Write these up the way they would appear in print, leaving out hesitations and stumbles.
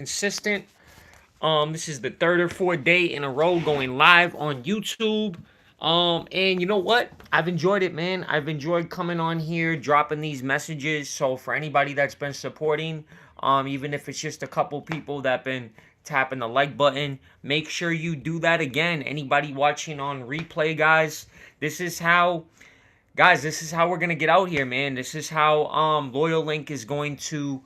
consistent. This is the third or fourth day in a row going live on YouTube. And you know what? I've enjoyed it, man. I've enjoyed coming on here, dropping these messages. So for anybody that's been supporting, even if it's just a couple people that been tapping the like button, make sure you do that again. Anybody watching on replay, guys, this is how this is how we're gonna get out here, man. This is how Loyal Link is going to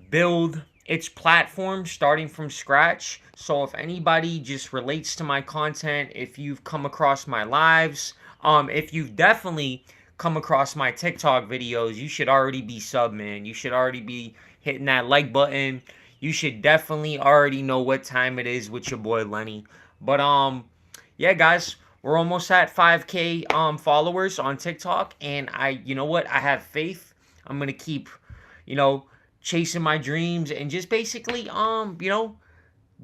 build its platform starting from scratch. So if anybody just relates to my content, if you've come across my lives, if you've definitely come across my TikTok videos, you should already be sub, man. You should already be hitting that like button. You should definitely already know what time it is with your boy Lenny. But yeah, guys, we're almost at 5K followers on TikTok, and you know what? I have faith. I'm gonna keep, you know, chasing my dreams and just basically,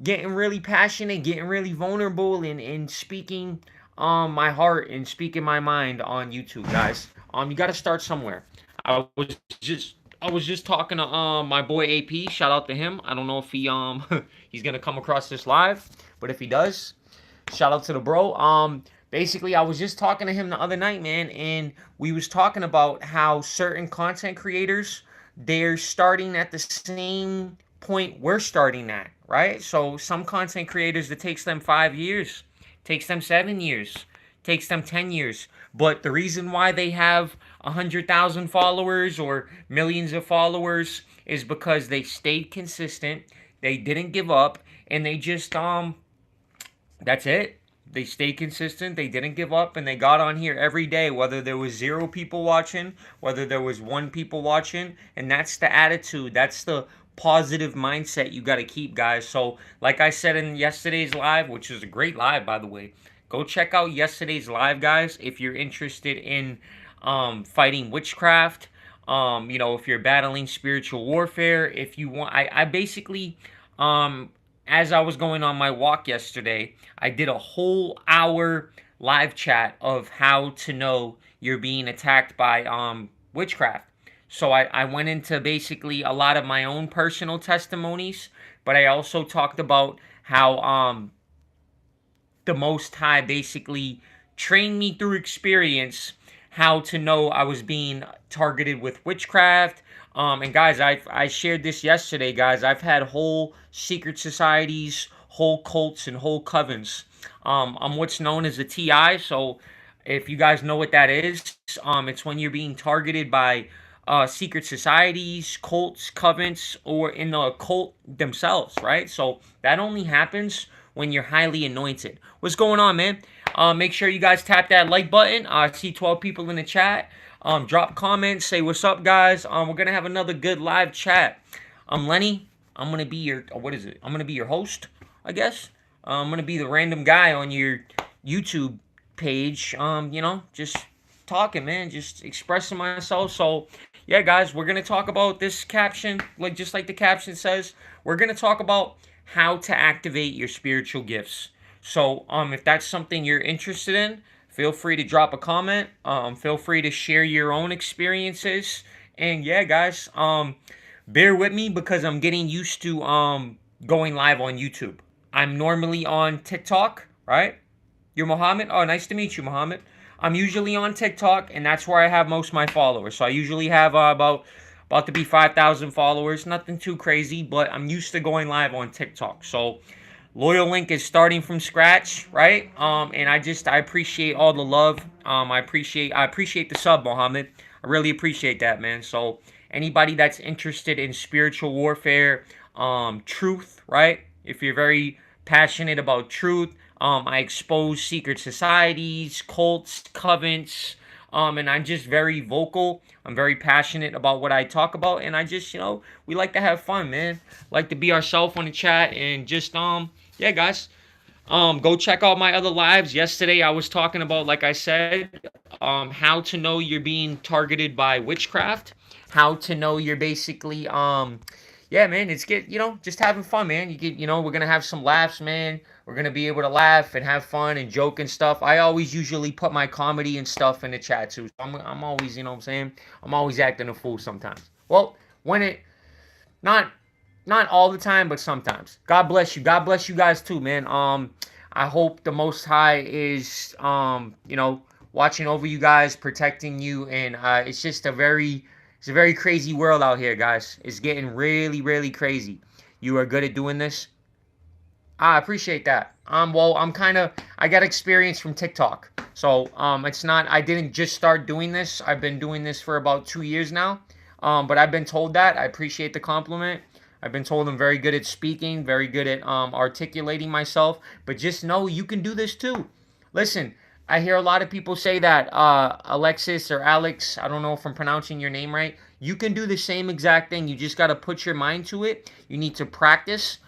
getting really passionate, getting really vulnerable, and speaking my heart and speaking my mind on YouTube, guys. You got to start somewhere. I was just talking to my boy AP. Shout out to him. I don't know if he's gonna come across this live, but if he does, shout out to the bro. Basically, I was just talking to him the other night, man, and we was talking about how certain content creators, they're starting at the same point we're starting at, right? So some content creators, it takes them 5 years, takes them 7 years, takes them 10 years. But the reason why they have 100,000 followers or millions of followers is because they stayed consistent, they didn't give up, and they just that's it. They stayed consistent, they didn't give up, and they got on here every day, whether there was zero people watching, whether there was one people watching, and that's the attitude. That's the positive mindset you got to keep, guys. So, like I said in yesterday's live, which was a great live, by the way, go check out yesterday's live, guys, if you're interested in fighting witchcraft. If you're battling spiritual warfare, if you want, I basically, as I was going on my walk yesterday, I did a whole hour live chat of how to know you're being attacked by witchcraft. So I went into basically a lot of my own personal testimonies, but I also talked about how the Most High basically trained me through experience how to know I was being targeted with witchcraft. And guys, I shared this yesterday, guys. I've had whole secret societies, whole cults, and whole covens. I'm what's known as a TI. So if you guys know what that is, it's when you're being targeted by secret societies, cults, covens, or in the occult themselves, right? So that only happens when you're highly anointed. What's going on, man? Make sure you guys tap that like button. I see 12 people in the chat. Drop comments, say what's up, guys. We're gonna have another good live chat. Lenny, I'm gonna be your what is it? I'm gonna be your host, I guess. I'm gonna be the random guy on your YouTube page. Just talking, man, just expressing myself. So, yeah, guys, we're gonna talk about this caption, just like the caption says. We're gonna talk about how to activate your spiritual gifts. So, if that's something you're interested in, feel free to drop a comment. Feel free to share your own experiences. And yeah, guys, bear with me because I'm getting used to going live on YouTube. I'm normally on TikTok, right? You're Mohammed? Oh, nice to meet you, Mohammed. I'm usually on TikTok, and that's where I have most of my followers. So I usually have about to be 5,000 followers. Nothing too crazy, but I'm used to going live on TikTok. So Loyal Link is starting from scratch, right? And I appreciate all the love. I appreciate the sub, Mohammed. I really appreciate that, man. So anybody that's interested in spiritual warfare, truth, right? If you're very passionate about truth, I expose secret societies, cults, covens, and I'm just very vocal. I'm very passionate about what I talk about, and I just, we like to have fun, man. Like to be ourselves on the chat, and just, yeah, guys. Go check out my other lives. Yesterday, I was talking about, like I said, how to know you're being targeted by witchcraft, how to know you're basically, yeah, man, just having fun, man. We're gonna have some laughs, man. We're gonna be able to laugh and have fun and joke and stuff. I always usually put my comedy and stuff in the chat too. So I'm always, what I'm saying, I'm always acting a fool sometimes. Well, when it not Not all the time, but sometimes. God bless you. God bless you guys too, man. I hope the Most High is, watching over you guys, protecting you, and it's a very crazy world out here, guys. It's getting really, really crazy. You are good at doing this. I appreciate that. Well, I got experience from TikTok. So, it's not, I didn't just start doing this. I've been doing this for about 2 years now. But I've been told that. I appreciate the compliment. I've been told I'm very good at speaking, very good at articulating myself. But just know you can do this too. Listen, I hear a lot of people say that Alexis or Alex, I don't know if I'm pronouncing your name right. You can do the same exact thing. You just got to put your mind to it. You need to practice.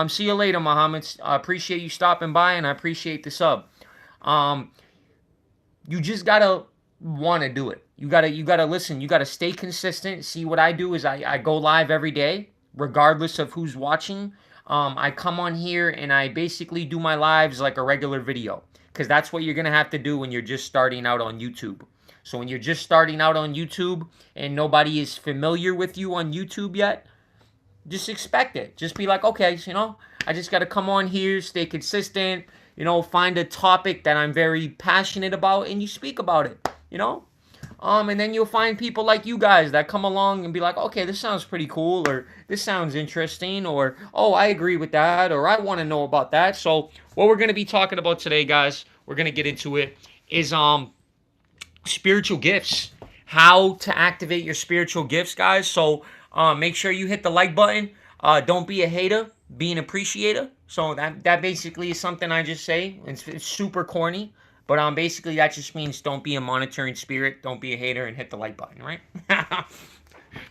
See you later, Mohammed. I appreciate you stopping by, and I appreciate the sub. Um, you just gotta want to do it. You gotta listen. You gotta stay consistent. See, what I do is I go live every day, regardless of who's watching. I come on here and I basically do my lives like a regular video, because that's what you're gonna have to do when you're just starting out on YouTube. So when you're just starting out on YouTube and nobody is familiar with you on YouTube yet, just expect it. Just be like, okay, I just got to come on here, stay consistent, find a topic that I'm very passionate about, and you speak about it. And then you'll find people like you guys that come along and be like, okay, this sounds pretty cool, or this sounds interesting, or, oh, I agree with that, or I want to know about that. So what we're going to be talking about today, guys, we're going to get into it, is spiritual gifts. How to activate your spiritual gifts, guys. So make sure you hit the like button. Don't be a hater, be an appreciator. So that basically is something I just say. It's super corny, but basically that just means don't be a monitoring spirit, don't be a hater, and hit the like button, right?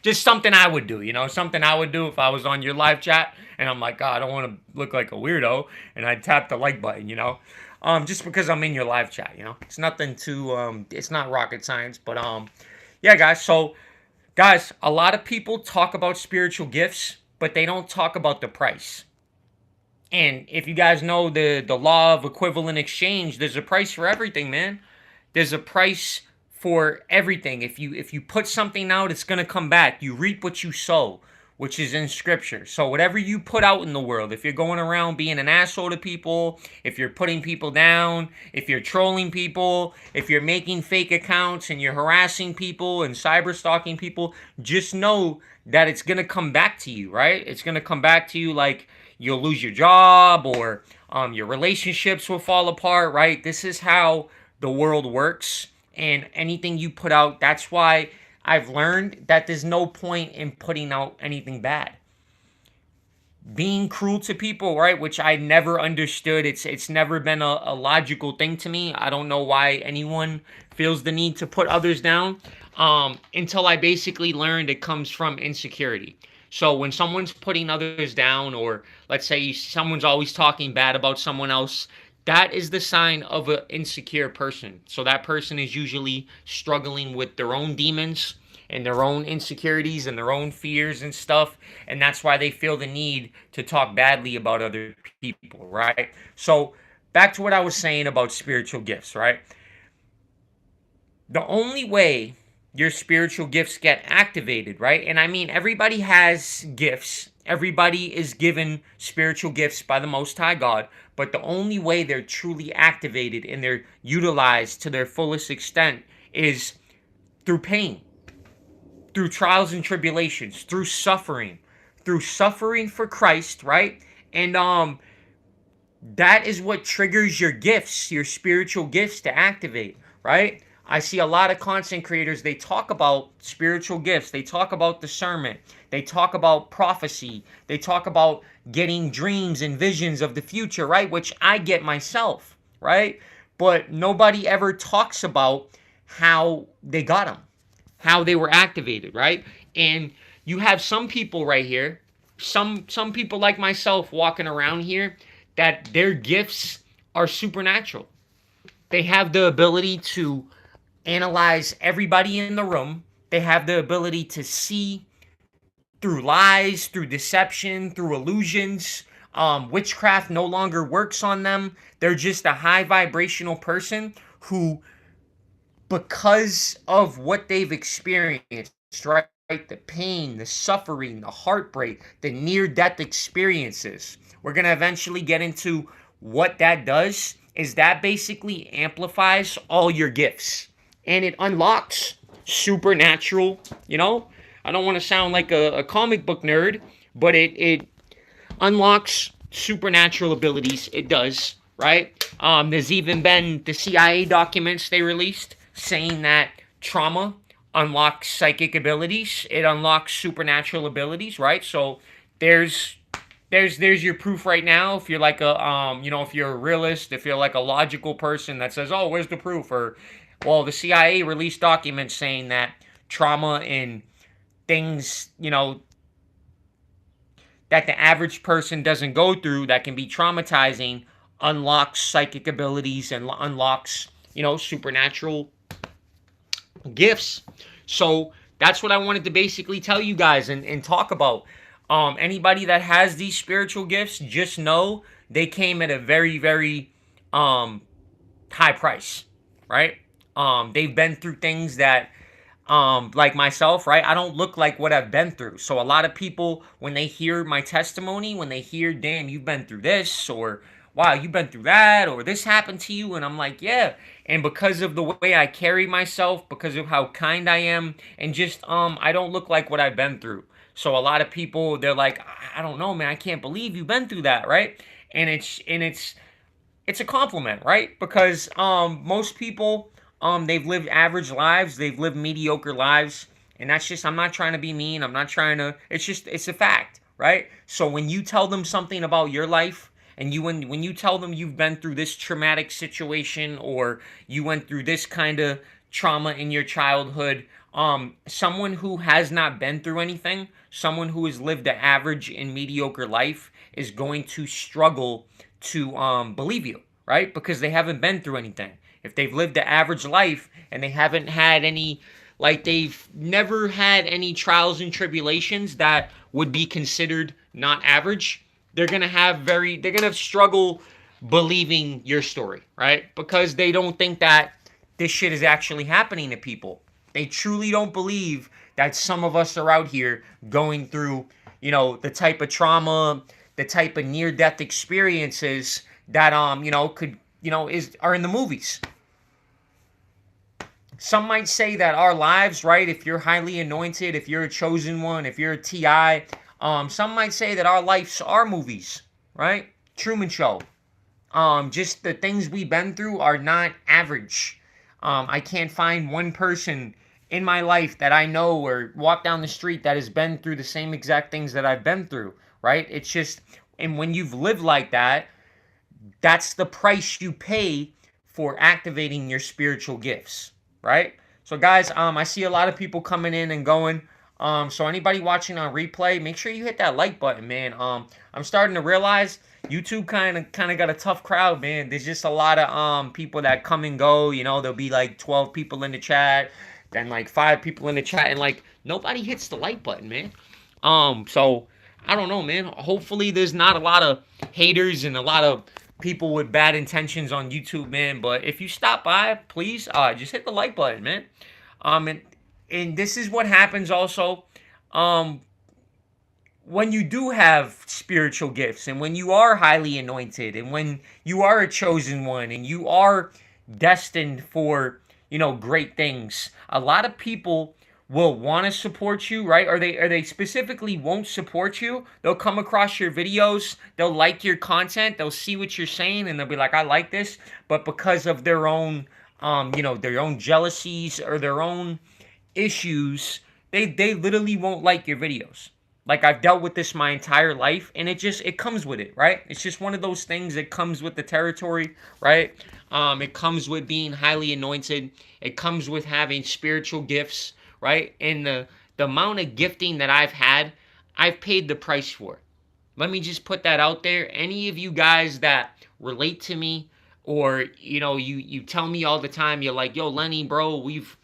Just something I would do, something I would do if I was on your live chat and I'm like, God, I don't want to look like a weirdo, and I'd tap the like button. Just because I'm in your live chat. It's nothing too, it's not rocket science, but yeah, guys. So, guys, a lot of people talk about spiritual gifts, but they don't talk about the price. And if you guys know the law of equivalent exchange, there's a price for everything, man. There's a price for everything. If you put something out, it's gonna come back. You reap what you sow, which is in scripture. So whatever you put out in the world, if you're going around being an asshole to people, if you're putting people down, if you're trolling people, if you're making fake accounts and you're harassing people and cyber stalking people, just know that it's gonna come back to you, right? It's gonna come back to you, like you'll lose your job, or your relationships will fall apart, right? This is how the world works. And anything you put out, that's why I've learned that there's no point in putting out anything bad. Being cruel to people, right? Which I never understood. It's never been a logical thing to me. I don't know why anyone feels the need to put others down. Until I basically learned it comes from insecurity. So when someone's putting others down, or let's say someone's always talking bad about someone else, that is the sign of an insecure person. So that person is usually struggling with their own demons and their own insecurities and their own fears and stuff. And that's why they feel the need to talk badly about other people, right? So back to what I was saying about spiritual gifts, right? The only way your spiritual gifts get activated, right? And I mean, everybody has gifts. Everybody is given spiritual gifts by the Most High God. But the only way they're truly activated and they're utilized to their fullest extent is through pain, through trials and tribulations, through suffering for Christ, right? And that is what triggers your gifts, your spiritual gifts to activate, right? I see a lot of content creators, they talk about spiritual gifts, they talk about discernment, they talk about prophecy, they talk about getting dreams and visions of the future, right? Which I get myself, right? But nobody ever talks about how they got them, how they were activated, right? And you have some people right here, some people like myself walking around here, that their gifts are supernatural. They have the ability to analyze everybody in the room. They have the ability to see through lies, through deception, through illusions. Witchcraft no longer works on them. They're just a high vibrational person who, because of what they've experienced, right? right? The pain, the suffering, the heartbreak, the near-death experiences. We're going to eventually get into what that does. Is that basically amplifies all your gifts. And it unlocks supernatural, I don't want to sound like a comic book nerd, but it unlocks supernatural abilities. It does, right? There's even been the CIA documents they released saying that trauma unlocks psychic abilities. It unlocks supernatural abilities, right? So there's your proof right now. If you're like if you're a realist, if you're like a logical person that says, "Oh, where's the proof?" Or, well, the CIA released documents saying that trauma and things, that the average person doesn't go through that can be traumatizing unlocks psychic abilities and unlocks, supernatural gifts. So that's what I wanted to basically tell you guys and talk about. Anybody that has these spiritual gifts, just know they came at a very, very high price, right? They've been through things that, like myself, right? I don't look like what I've been through. So a lot of people, when they hear my testimony, when they hear, "Damn, you've been through this," or "Wow, you've been through that," or "This happened to you," and I'm like, yeah. And because of the way I carry myself, because of how kind I am, and just I don't look like what I've been through. So a lot of people, they're like, "I don't know, man. I can't believe you've been through that," right? And it's a compliment, right? Because most people, they've lived average lives, they've lived mediocre lives, and that's just, I'm not trying to be mean, I'm not trying to, it's a fact, right? So when you tell them something about your life, and when you tell them you've been through this traumatic situation, or you went through this kind of trauma in your childhood, someone who has not been through anything, someone who has lived an average and mediocre life, is going to struggle to believe you, right? Because they haven't been through anything. If they've lived an average life and they haven't had any, like, they've never had any trials and tribulations that would be considered not average, they're gonna struggle believing your story, right? Because they don't think that this shit is actually happening to people. They truly don't believe that some of us are out here going through, the type of trauma, the type of near-death experiences that are in the movies. Some might say that our lives, right, if you're highly anointed, if you're a chosen one, if you're a TI, some might say that our lives are movies, right? Truman Show. Just the things we've been through are not average. I can't find one person in my life that I know or walk down the street that has been through the same exact things that I've been through, right? It's just, and when you've lived like that, that's the price you pay for activating your spiritual gifts, right? So guys, I see a lot of people coming in and going. So anybody watching on replay, make sure you hit that like button, man. I'm starting to realize YouTube kind of got a tough crowd, man. There's just a lot of people that come and go. There'll be like 12 people in the chat, then like 5 people in the chat, and like nobody hits the like button, man. So I don't know, man. Hopefully there's not a lot of haters and a lot of people with bad intentions on YouTube, man. But if you stop by, please, just hit the like button, man. And this is what happens also, when you do have spiritual gifts, and when you are highly anointed, and when you are a chosen one, and you are destined for, great things. A lot of people will want to support you, right? Or they specifically won't support you. They'll come across your videos, they'll like your content, they'll see what you're saying, and they'll be like, "I like this," but because of their own, their own jealousies or their own issues, they literally won't like your videos. Like, I've dealt with this my entire life, and it comes with it, right? It's just one of those things that comes with the territory, right? It comes with being highly anointed. It comes with having spiritual gifts, right? And the amount of gifting that I've had, I've paid the price for. Let me just put that out there. Any of you guys that relate to me, or you tell me all the time, you're like, "Yo, Lenny, bro, we've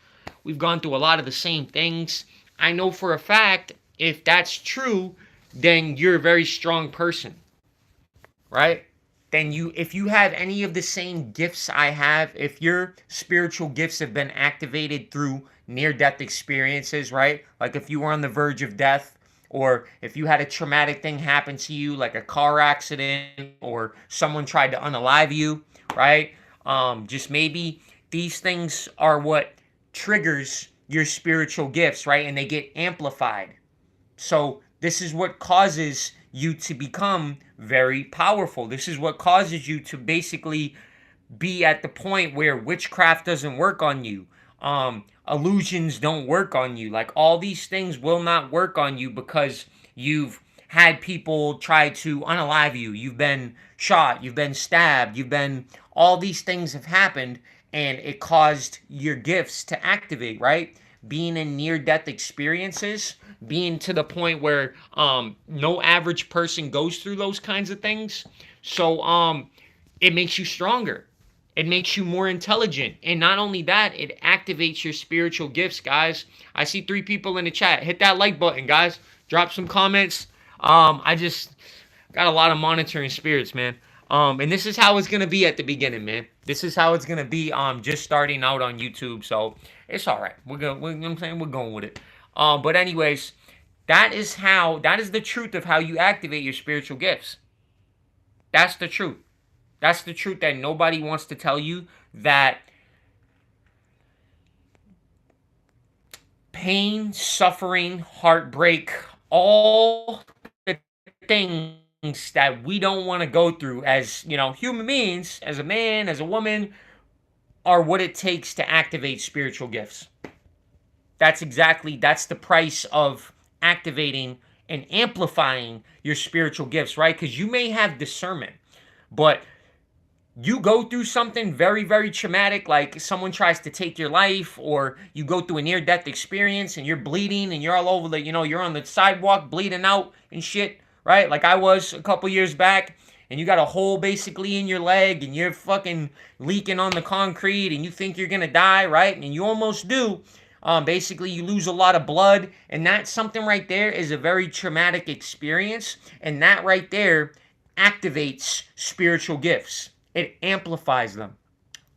gone through a lot of the same things." I know for a fact, if that's true, then you're a very strong person, right? then if you have any of the same gifts I have, if your spiritual gifts have been activated through near-death experiences, right? Like if you were on the verge of death, or if you had a traumatic thing happen to you, like a car accident, or someone tried to unalive you, right? Just maybe these things are what triggers your spiritual gifts, right? And they get amplified. So this is what causes you to become very powerful. This is what causes you to basically be at the point where witchcraft doesn't work on you. Illusions don't work on you. Like all these things will not work on you because you've had people try to unalive you. You've been shot. You've been stabbed. All these things have happened and it caused your gifts to activate, right? Being in near-death experiences, being to the point where no average person goes through those kinds of things. So it makes you stronger. It makes you more intelligent. And not only that, it activates your spiritual gifts, guys. I see 3 people in the chat. Hit that like button, guys. Drop some comments. I just got a lot of monitoring spirits, man. And this is how it's going to be at the beginning, man. This is how it's going to be just starting out on YouTube. So it's all right. You know what I'm saying? We're going with it. But anyways, that is the truth of how you activate your spiritual gifts. That's the truth. That's the truth that nobody wants to tell you, that pain, suffering, heartbreak, all the things that we don't want to go through as, human beings, as a man, as a woman, are what it takes to activate spiritual gifts. That's the price of activating and amplifying your spiritual gifts, right? Because you may have discernment, but you go through something very, very traumatic, like someone tries to take your life, or you go through a near-death experience and you're bleeding and you're all over you're on the sidewalk bleeding out and shit, right? Like I was a couple years back, and you got a hole basically in your leg and you're fucking leaking on the concrete and you think you're gonna die, right? And you almost do. Basically, you lose a lot of blood, and that something right there is a very traumatic experience, and that right there activates spiritual gifts. It amplifies them.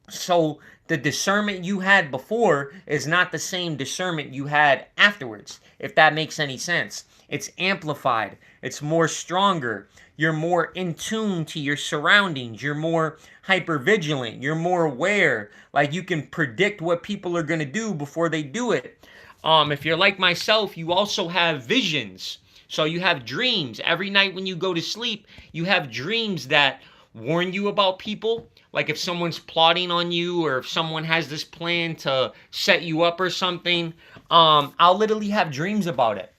So the discernment you had before is not the same discernment you had afterwards, if that makes any sense. It's amplified. It's more stronger. You're more in tune to your surroundings. You're more hypervigilant. You're more aware. Like you can predict what people are going to do before they do it. If you're like myself, you also have visions. So you have dreams. Every night when you go to sleep, you have dreams that warn you about people. Like if someone's plotting on you, or if someone has this plan to set you up or something, I'll literally have dreams about it.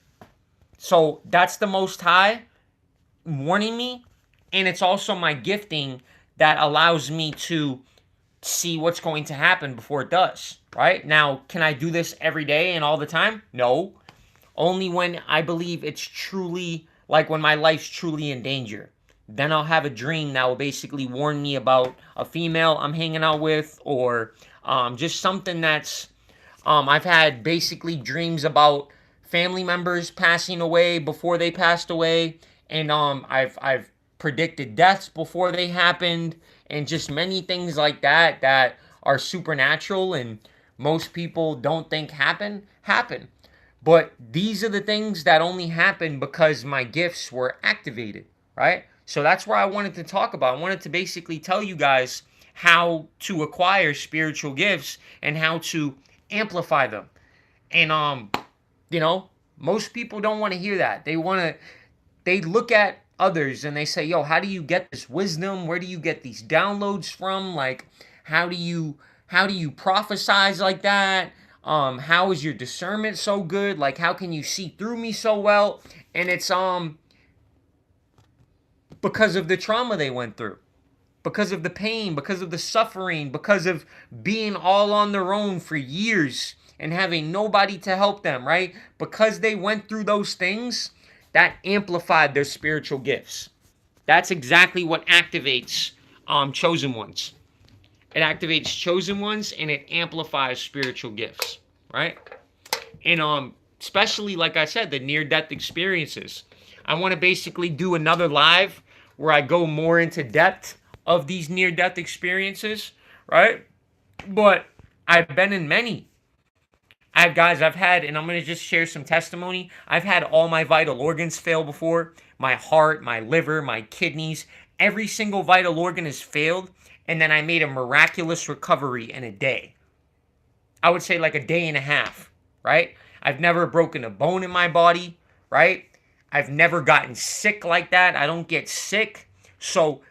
So that's the Most High warning me, and it's also my gifting that allows me to see what's going to happen before it does, right? Now, can I do this every day and all the time? No. Only when I believe it's truly, like when my life's truly in danger. Then I'll have a dream that will basically warn me about a female I'm hanging out with, or just something that's, I've had basically dreams about family members passing away before they passed away, and I've predicted deaths before they happened, and just many things like that are supernatural and most people don't think happen. But these are the things that only happen because my gifts were activated, right? So that's where I wanted to talk about. I wanted to basically tell you guys how to acquire spiritual gifts and how to amplify them. And most people don't want to hear that. They look at others and they say, yo, how do you get this wisdom? Where do you get these downloads from? Like, how do you prophesize like that? How is your discernment so good? Like, how can you see through me so well? And it's because of the trauma they went through, because of the pain, because of the suffering, because of being all on their own for years and having nobody to help them, right? Because they went through those things, that amplified their spiritual gifts. That's exactly what activates chosen ones. It activates chosen ones and it amplifies spiritual gifts, right? And especially, like I said, the near-death experiences. I want to basically do another live where I go more into depth of these near-death experiences, right? But I've been in many. I've had, and I'm going to just share some testimony. I've had all my vital organs fail before. My heart, my liver, my kidneys, every single vital organ has failed. And then I made a miraculous recovery in a day. I would say like a day and a half, right? I've never broken a bone in my body, right? I've never gotten sick like that. I don't get sick. So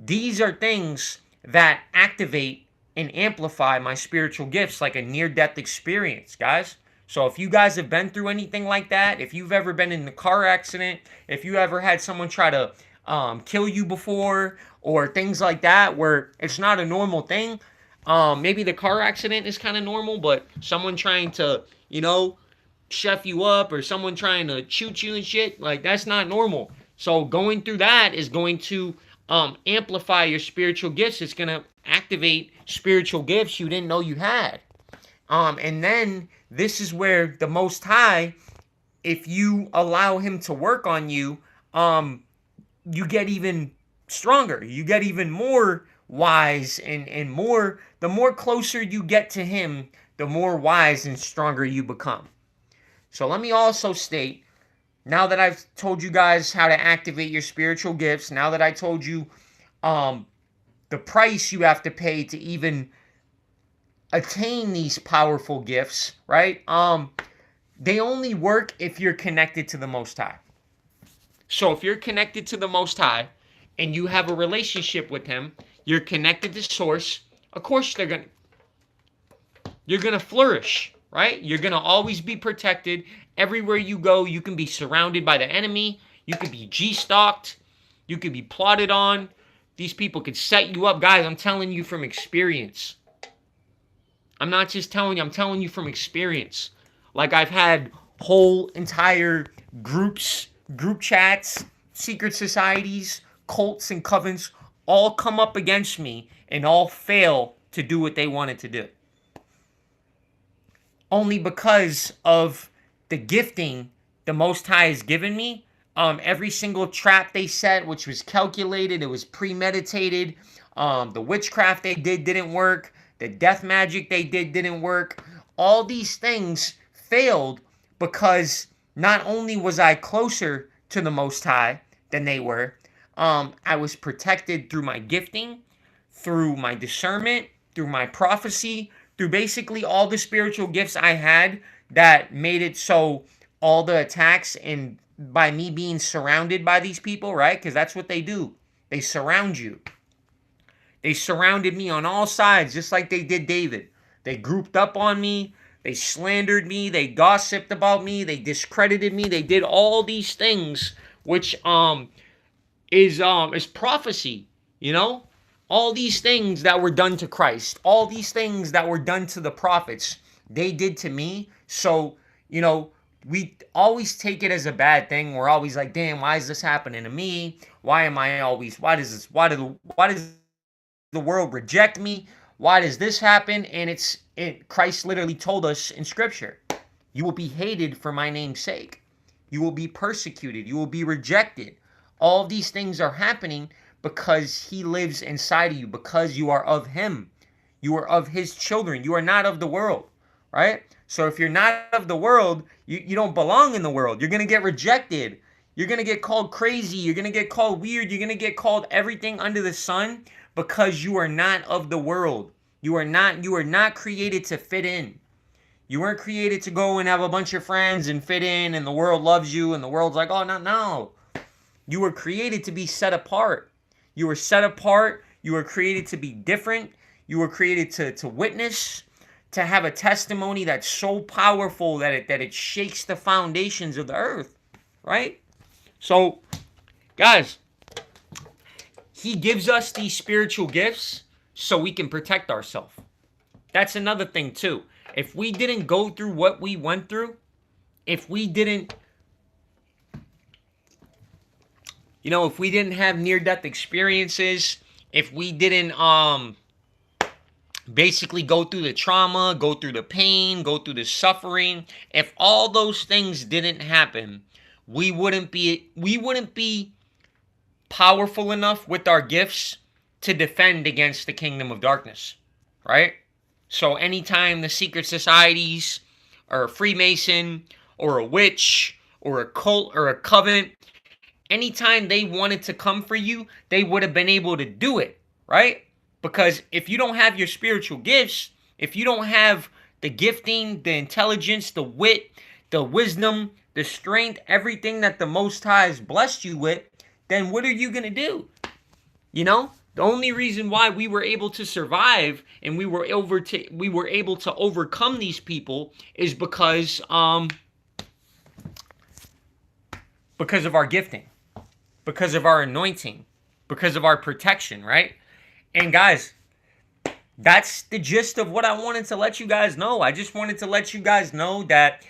these are things that activate and amplify my spiritual gifts like a near-death experience, guys. So if you guys have been through anything like that, if you've ever been in a car accident, if you ever had someone try to kill you before, or things like that where it's not a normal thing, maybe the car accident is kind of normal, but someone trying to, chef you up, or someone trying to shoot you and shit, like that's not normal. So going through that is going to amplify your spiritual gifts. It's going to activate spiritual gifts you didn't know you had. And then this is where the Most High, if you allow him to work on you, you get even stronger. You get even more wise, and more, the more closer you get to him, the more wise and stronger you become. So let me also state, now that I've told you guys how to activate your spiritual gifts, now that I told you the price you have to pay to even attain these powerful gifts, right? They only work if you're connected to the Most High. So if you're connected to the Most High and you have a relationship with him, you're connected to Source, of course you're gonna flourish, right? You're gonna always be protected. Everywhere you go, you can be surrounded by the enemy. You could be G-stalked. You could be plotted on. These people could set you up. Guys, I'm telling you from experience. I'm not just telling you, I'm telling you from experience. Like, I've had whole entire groups, group chats, secret societies, cults and covens all come up against me and all fail to do what they wanted to do. Only because of the gifting the Most High has given me. Every single trap they set, which was calculated, it was premeditated. The witchcraft they did didn't work. The death magic they did didn't work. All these things failed because not only was I closer to the Most High than they were, I was protected through my gifting, through my discernment, through my prophecy, through basically all the spiritual gifts I had that made it so all the attacks, and by me being surrounded by these people, right? Because that's what they do. They surround you. They surrounded me on all sides, just like they did David. They grouped up on me. They slandered me. They gossiped about me. They discredited me. They did all these things, which is prophecy, All these things that were done to Christ, all these things that were done to the prophets, they did to me. So, we always take it as a bad thing. We're always like, damn, why is this happening to me? Why does the world reject me? Why does this happen? And Christ literally told us in scripture, you will be hated for my name's sake. You will be persecuted. You will be rejected. All of these things are happening because he lives inside of you, because you are of him. You are of his children. You are not of the world, right? So if you're not of the world, you don't belong in the world. You're going to get rejected. You're going to get called crazy. You're going to get called weird. You're going to get called everything under the sun because you are not of the world. You are not created to fit in. You weren't created to go and have a bunch of friends and fit in, and the world loves you and the world's like, oh, no. You were created to be set apart. You were set apart. You were created to be different. You were created to witness, to have a testimony that's so powerful that it shakes the foundations of the earth, right? So, guys, he gives us these spiritual gifts so we can protect ourselves. That's another thing, too. If we didn't go through what we went through, if we didn't have near-death experiences, if we didn't basically go through the trauma, go through the pain, go through the suffering, if all those things didn't happen, we wouldn't be powerful enough with our gifts to defend against the kingdom of darkness, right? So anytime the secret societies or a Freemason or a witch or a cult or a covenant, anytime they wanted to come for you, they would have been able to do it, right? Because if you don't have your spiritual gifts, if you don't have the gifting, the intelligence, the wit, the wisdom, the strength, everything that the Most High has blessed you with, then what are you going to do? You know? The only reason why we were able to survive and we were able to overcome these people is because of our gifting, because of our anointing, because of our protection, right? And guys, that's the gist of what I wanted to let you guys know. I just wanted to let you guys know that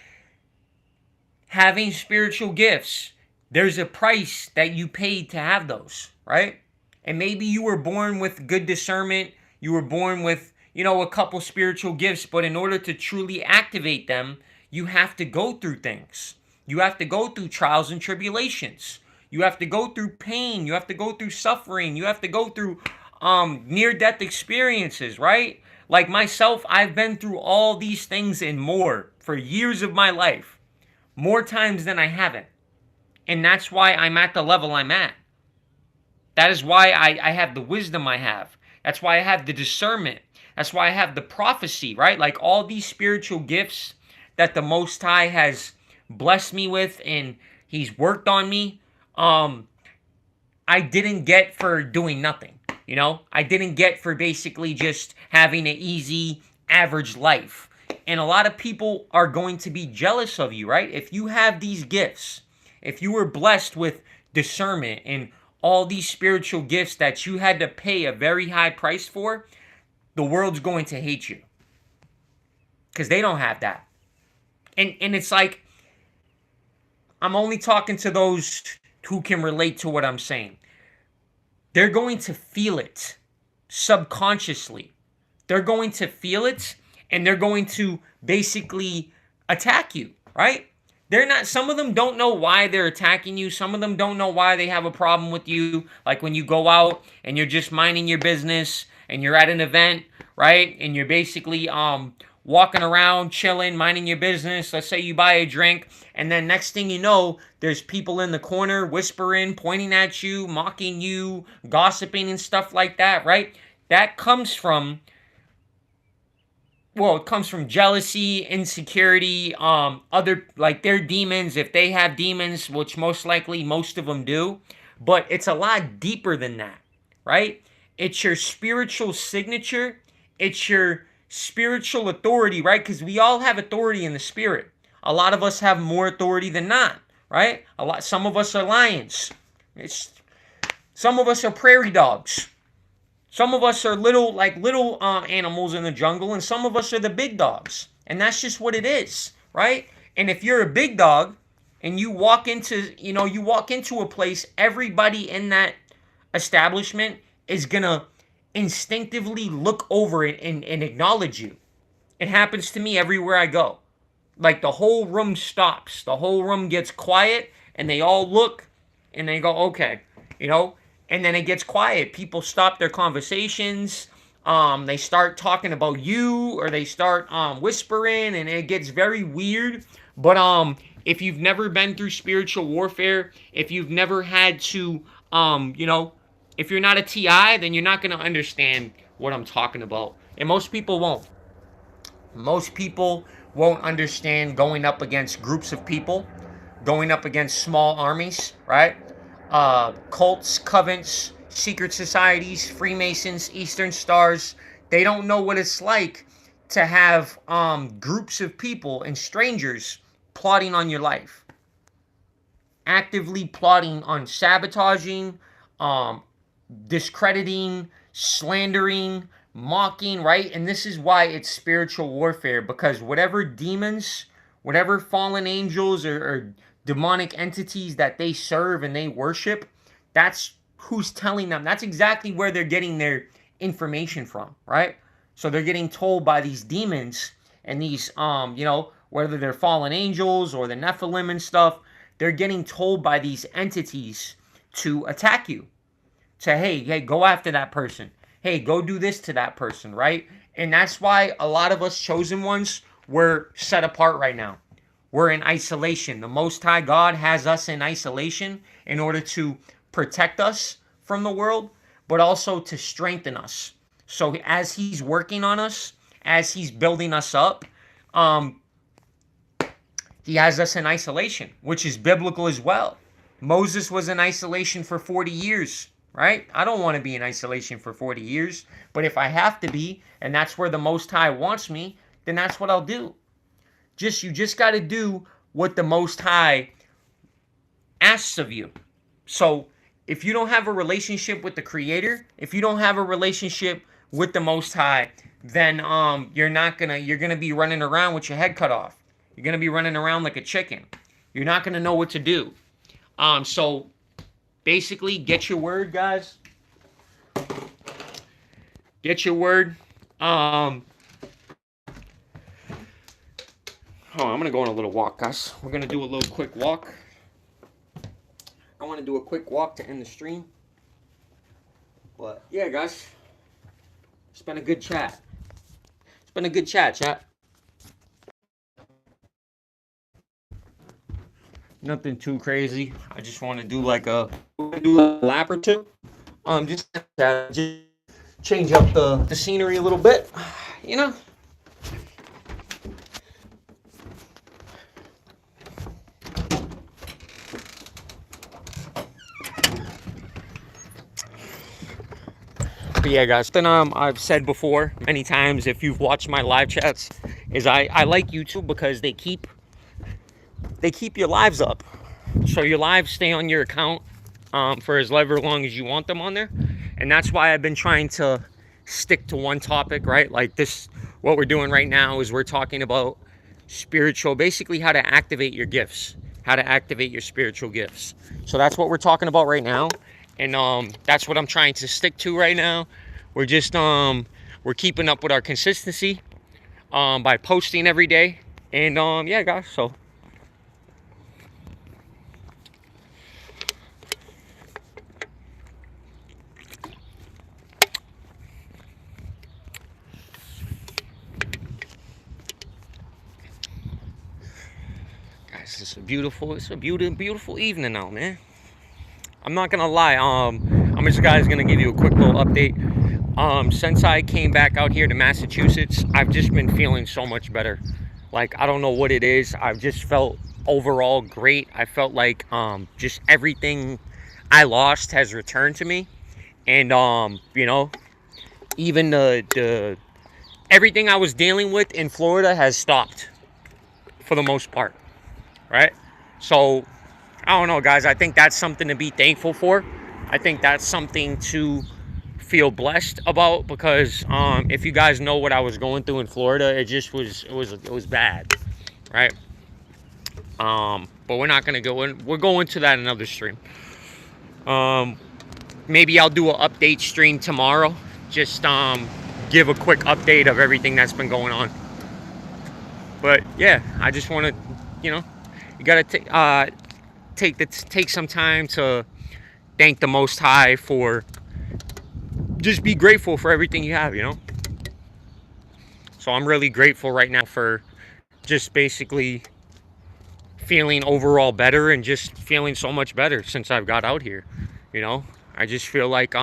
having spiritual gifts, there's a price that you paid to have those, right? And maybe you were born with good discernment. You were born with, a couple spiritual gifts. But in order to truly activate them, you have to go through things. You have to go through trials and tribulations. You have to go through pain. You have to go through suffering. You have to go through near-death experiences, right? Like myself, I've been through all these things and more for years of my life. More times than I haven't. And that's why I'm at the level I'm at. That is why I have the wisdom I have. That's why I have the discernment. That's why I have the prophecy, right? Like all these spiritual gifts that the Most High has blessed me with and He's worked on me, I didn't get for doing nothing, I didn't get for basically just having an easy, average life. And a lot of people are going to be jealous of you, right? If you have these gifts, if you were blessed with discernment and all these spiritual gifts that you had to pay a very high price for, the world's going to hate you. Because they don't have that. And it's like, I'm only talking to those who can relate to what I'm saying. They're going to feel it subconsciously. They're going to feel it and they're going to basically attack you, right? Some of them don't know why they're attacking you. Some of them don't know why they have a problem with you. Like when you go out and you're just minding your business and you're at an event, right? And you're basically walking around, chilling, minding your business. Let's say you buy a drink and then next thing you know, there's people in the corner whispering, pointing at you, mocking you, gossiping and stuff like that, right? That comes from it comes from jealousy, insecurity, their demons, if they have demons, which most likely most of them do. But it's a lot deeper than that, right? It's your spiritual signature. It's your spiritual authority, right? Because we all have authority in the spirit. A lot of us have more authority than not, right? Some of us are lions. Some of us are prairie dogs. Some of us are little animals in the jungle, and some of us are the big dogs. And that's just what it is, right? And if you're a big dog and you walk into a place, everybody in that establishment is going to instinctively look over it and acknowledge you. It happens to me everywhere I go. Like the whole room stops. The whole room gets quiet and they all look and they go, okay, and then it gets quiet. People stop their conversations. They start talking about you or they start whispering and it gets very weird. But if you've never been through spiritual warfare, if you've never had to, if you're not a TI, then you're not going to understand what I'm talking about. And most people won't. Most people won't understand going up against groups of people, going up against small armies, right? Cults, covens, secret societies, Freemasons, Eastern Stars. They don't know what it's like to have groups of people and strangers plotting on your life. Actively plotting on sabotaging, discrediting, slandering, mocking, right? And this is why it's spiritual warfare, because whatever demons, whatever fallen angels or demonic entities that they serve and they worship, that's who's telling them. That's exactly where they're getting their information from, right? So they're getting told by these demons and these, whether they're fallen angels or the Nephilim and stuff, they're getting told by these entities to attack you, Say, hey, go after that person. Hey, go do this to that person, right? And that's why a lot of us chosen ones, we're set apart right now. We're in isolation. The Most High God has us in isolation in order to protect us from the world, but also to strengthen us. So as he's working on us, as he's building us up, he has us in isolation, which is biblical as well. Moses was in isolation for 40 years, right? I don't want to be in isolation for 40 years, but if I have to be, and that's where the Most High wants me, then that's what I'll do. You just got to do what the Most High asks of you. So if you don't have a relationship with the Creator, if you don't have a relationship with the Most High, then you're gonna be running around with your head cut off. You're gonna be running around like a chicken. You're not gonna know what to do. So basically, get your word, guys. Get your word. Oh, I'm gonna go on a little walk, guys. We're gonna do a little quick walk. I want to do a quick walk to end the stream. But yeah, guys, it's been a good chat. It's been a good chat. Nothing too crazy. I just want to do like a lap or two. Just change up the scenery a little bit, you know. But yeah, guys, then I've said before many times, if you've watched my live chats, is I like YouTube because they keep your lives up. So your lives stay on your account for as long as you want them on there. And that's why I've been trying to stick to one topic, right? Like this, what we're doing right now is we're talking about basically how to activate your gifts, how to activate your spiritual gifts. So that's what we're talking about right now. And that's what I'm trying to stick to right now. We're just we're keeping up with our consistency by posting every day. And yeah, guys, so guys, it's a beautiful evening now, man. I'm not gonna lie, I'm just gonna give you a quick little update. Since I came back out here to Massachusetts, I've just been feeling so much better. Like, I don't know what it is. I've just felt overall great. I felt like just everything I lost has returned to me. And you know, even the everything I was dealing with in Florida has stopped for the most part, right? So I don't know, guys. I think that's something to be thankful for. I think that's something to feel blessed about, because if you guys know what I was going through in Florida, it was bad, right? But we're not gonna go in. We're going to that another stream. Maybe I'll do an update stream tomorrow. Just give a quick update of everything that's been going on. But yeah, I just want to, you know, you gotta take some time to thank the Most High for, just be grateful for everything you have, you know. So I'm really grateful right now for just basically feeling overall better and just feeling so much better since I've got out here, you know. I just feel like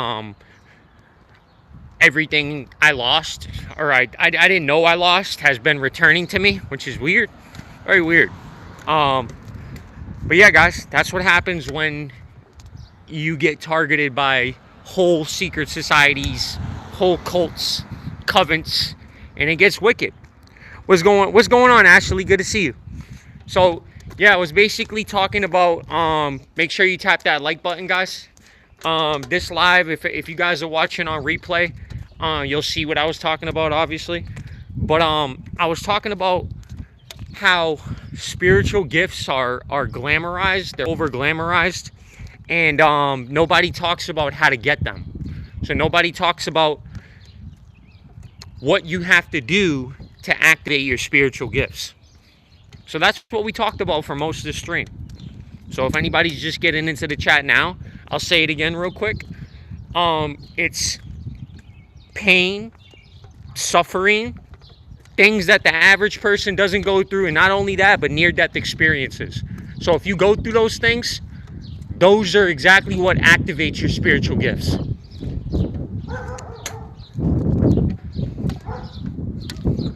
everything I lost, or I didn't know I lost, has been returning to me, which is weird, very weird. But yeah, guys, that's what happens when you get targeted by whole secret societies, whole cults, covens, and it gets wicked. What's going on, Ashley? Good to see you. So yeah, I was basically talking about make sure you tap that like button, guys. This live, if you guys are watching on replay, you'll see what I was talking about, obviously. But I was talking about how spiritual gifts are glamorized, they're over glamorized, and nobody talks about how to get them. So nobody talks about what you have to do to activate your spiritual gifts. So that's what we talked about for most of the stream. So if anybody's just getting into the chat now, I'll say it again real quick. It's pain, suffering, things that the average person doesn't go through, and not only that, but near-death experiences. So if you go through those things, those are exactly what activates your spiritual gifts.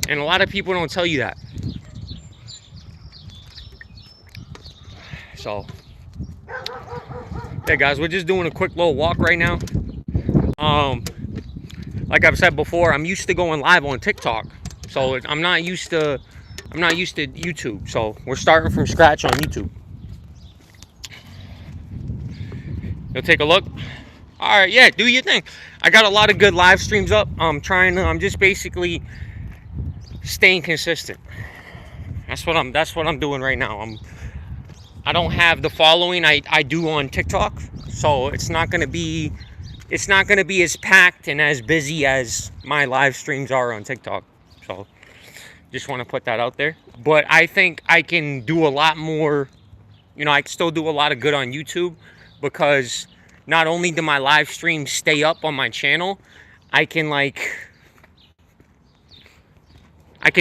And a lot of people don't tell you that. So, yeah, guys, we're just doing a quick little walk right now. Like I've said before, I'm used to going live on TikTok. So I'm not used to YouTube. So we're starting from scratch on YouTube. You'll take a look. All right, yeah, do your thing. I got a lot of good live streams up. I'm just basically staying consistent. That's what I'm doing right now. I don't have the following I do on TikTok, so it's not gonna be as packed and as busy as my live streams are on TikTok. So just want to put that out there. But I think I can do a lot more. I can still do a lot of good on YouTube, because not only do my live streams stay up on my channel, I can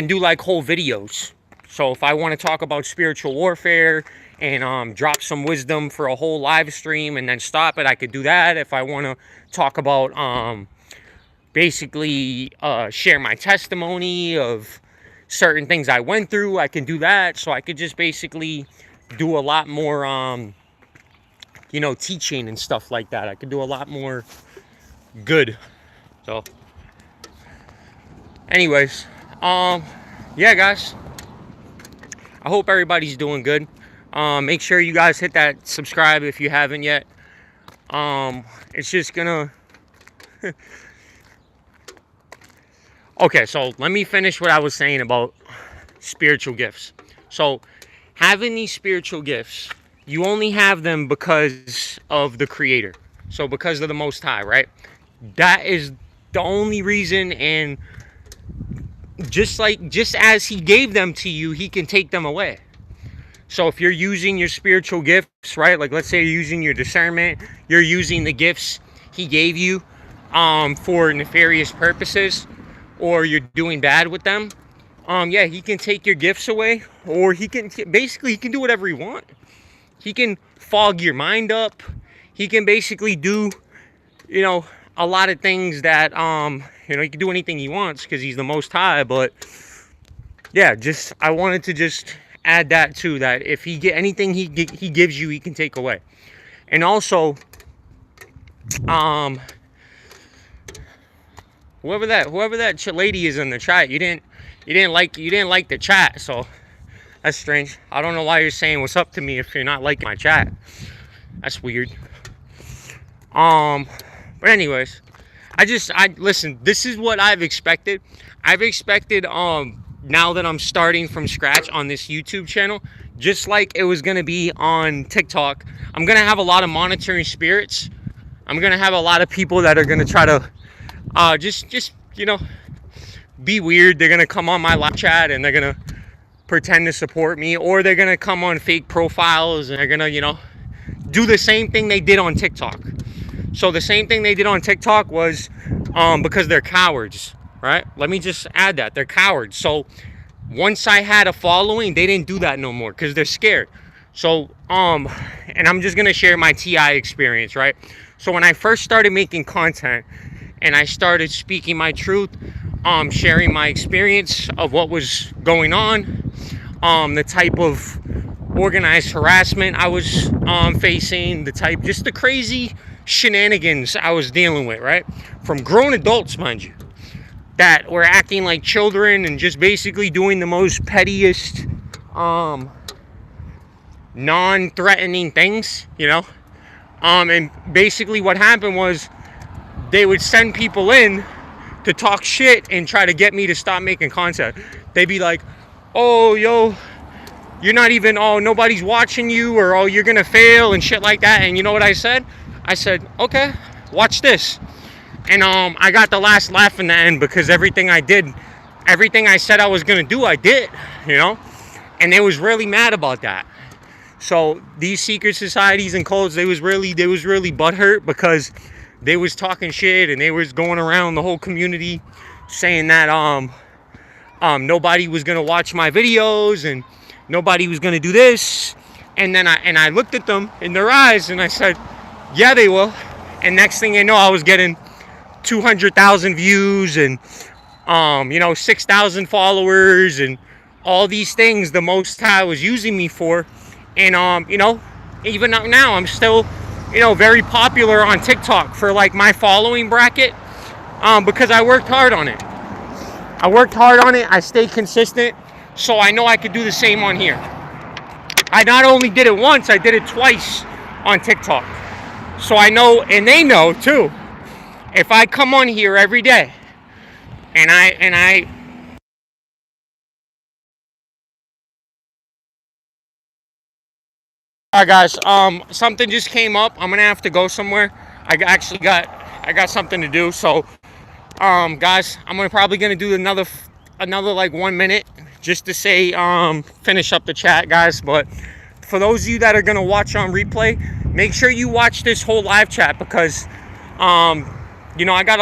do like whole videos. So if I want to talk about spiritual warfare and drop some wisdom for a whole live stream and then stop it, I could do that. If I want to talk about basically share my testimony of certain things I went through, I can do that. So I could just basically do a lot more teaching and stuff like that. I could do a lot more good. So anyways, yeah, guys, I hope everybody's doing good. Make sure you guys hit that subscribe if you haven't yet. It's just gonna okay, so let me finish what I was saying about spiritual gifts. So having these spiritual gifts, you only have them because of the Creator. So because of the Most High, right? That is the only reason. And just as He gave them to you, He can take them away. So if you're using your spiritual gifts, right? Like let's say you're using your discernment, you're using the gifts He gave you for nefarious purposes, or you're doing bad with them, yeah, He can take your gifts away, or He can do whatever He wants. He can fog your mind up. He can basically do, a lot of things that, He can do anything He wants because He's the Most High. But yeah, I wanted to just add that too, that if He get anything He gives you, He can take away. And also, whoever that lady is in the chat, you didn't like the chat, so that's strange. I don't know why you're saying what's up to me if you're not liking my chat. That's weird. But anyways, listen, this is what I've expected. I've expected now that I'm starting from scratch on this YouTube channel, just like it was gonna be on TikTok, I'm gonna have a lot of monitoring spirits. I'm gonna have a lot of people that are gonna try to just be weird. They're gonna come on my live chat and they're gonna pretend to support me, or they're gonna come on fake profiles and they're gonna do the same thing they did on TikTok. So the same thing they did on TikTok was because they're cowards, right? Let me just add that they're cowards. So once I had a following, they didn't do that no more because they're scared. So and I'm just gonna share my TI experience, right? So when I first started making content and I started speaking my truth, sharing my experience of what was going on, the type of organized harassment I was facing, just the crazy shenanigans I was dealing with, right? From grown adults, mind you, that were acting like children and just basically doing the most pettiest, non-threatening things, and basically what happened was they would send people in to talk shit and try to get me to stop making content. They'd be like, oh, yo, you're not even, oh, nobody's watching you, or oh, you're gonna fail and shit like that. And you know what I said? I said, okay, watch this. And I got the last laugh in the end, because everything I said I was gonna do, I did, and they was really mad about that. So these secret societies and cults, they was really butthurt, because they was talking shit, and they was going around the whole community saying that nobody was gonna watch my videos and nobody was gonna do this. And then I looked at them in their eyes and I said, yeah, they will. And next thing you know, I was getting 200,000 views and 6,000 followers and all these things the Most High was using me for. And even now I'm still very popular on TikTok for like my following bracket, because I worked hard on it. I stayed consistent, so I know I could do the same on here. I not only did it once, I did it twice on TikTok. So I know, and they know too, if I come on here every day and I all right, guys, something just came up. I'm gonna have to go somewhere. I got something to do. So guys, I'm probably gonna do another like 1 minute just to say finish up the chat, guys. But for those of you that are gonna watch on replay, make sure you watch this whole live chat, because I got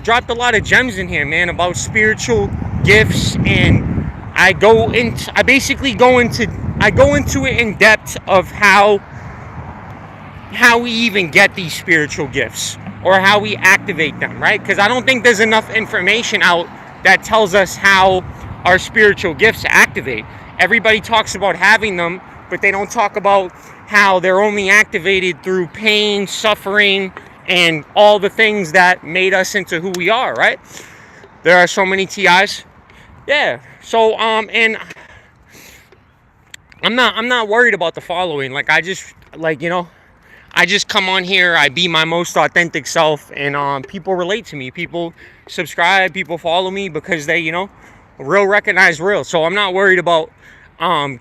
dropped a lot of gems in here, man, about spiritual gifts. And I go into it in depth of how we even get these spiritual gifts or how we activate them, right? Because I don't think there's enough information out that tells us how our spiritual gifts activate. Everybody talks about having them, but they don't talk about how they're only activated through pain, suffering, and all the things that made us into who we are, right? There are so many TIs. Yeah. So and I'm not worried about the following. Like, I just come on here, I be my most authentic self, and people relate to me. People subscribe, people follow me because they, real recognize real. So I'm not worried about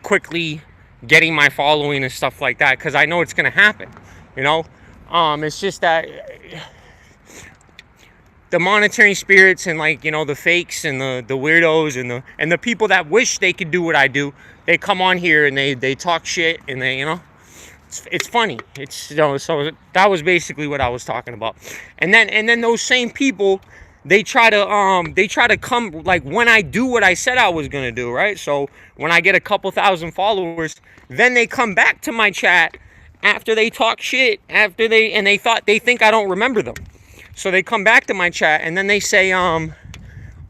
quickly getting my following and stuff like that, because I know it's gonna happen. It's just that the monitoring spirits and the fakes and the weirdos and the people that wish they could do what I do, they come on here and they talk shit, and they it's funny. So that was basically what I was talking about. And then those same people, they try to come, like, when I do what I said I was gonna do, right? So when I get a couple thousand followers, then they come back to my chat after they talk shit, they think I don't remember them. So they come back to my chat and then they say, oh,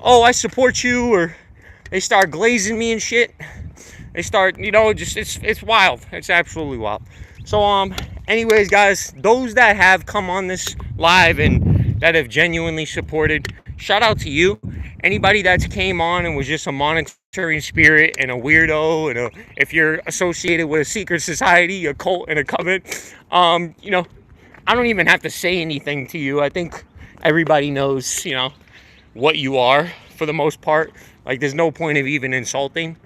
I support you, or they start glazing me and shit. They start, it's wild. It's absolutely wild. So anyways, guys, those that have come on this live and that have genuinely supported, shout out to you. Anybody that's came on and was just a monitoring spirit and a weirdo, and if you're associated with a secret society, a cult, and a coven, I don't even have to say anything to you. I think everybody knows, what you are for the most part. Like, there's no point of even insulting.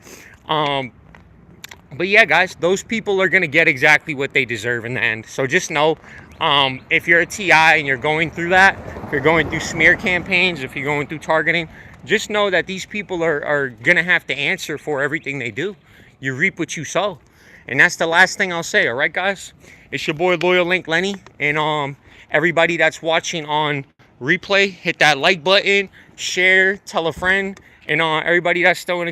But yeah, guys, those people are going to get exactly what they deserve in the end. So just know, if you're a TI and you're going through that, if you're going through smear campaigns, if you're going through targeting, just know that these people are going to have to answer for everything they do. You reap what you sow. And that's the last thing I'll say, all right, guys? It's your boy, Loyal Link Lenny. And everybody that's watching on replay, hit that like button, share, tell a friend. And everybody that's still in the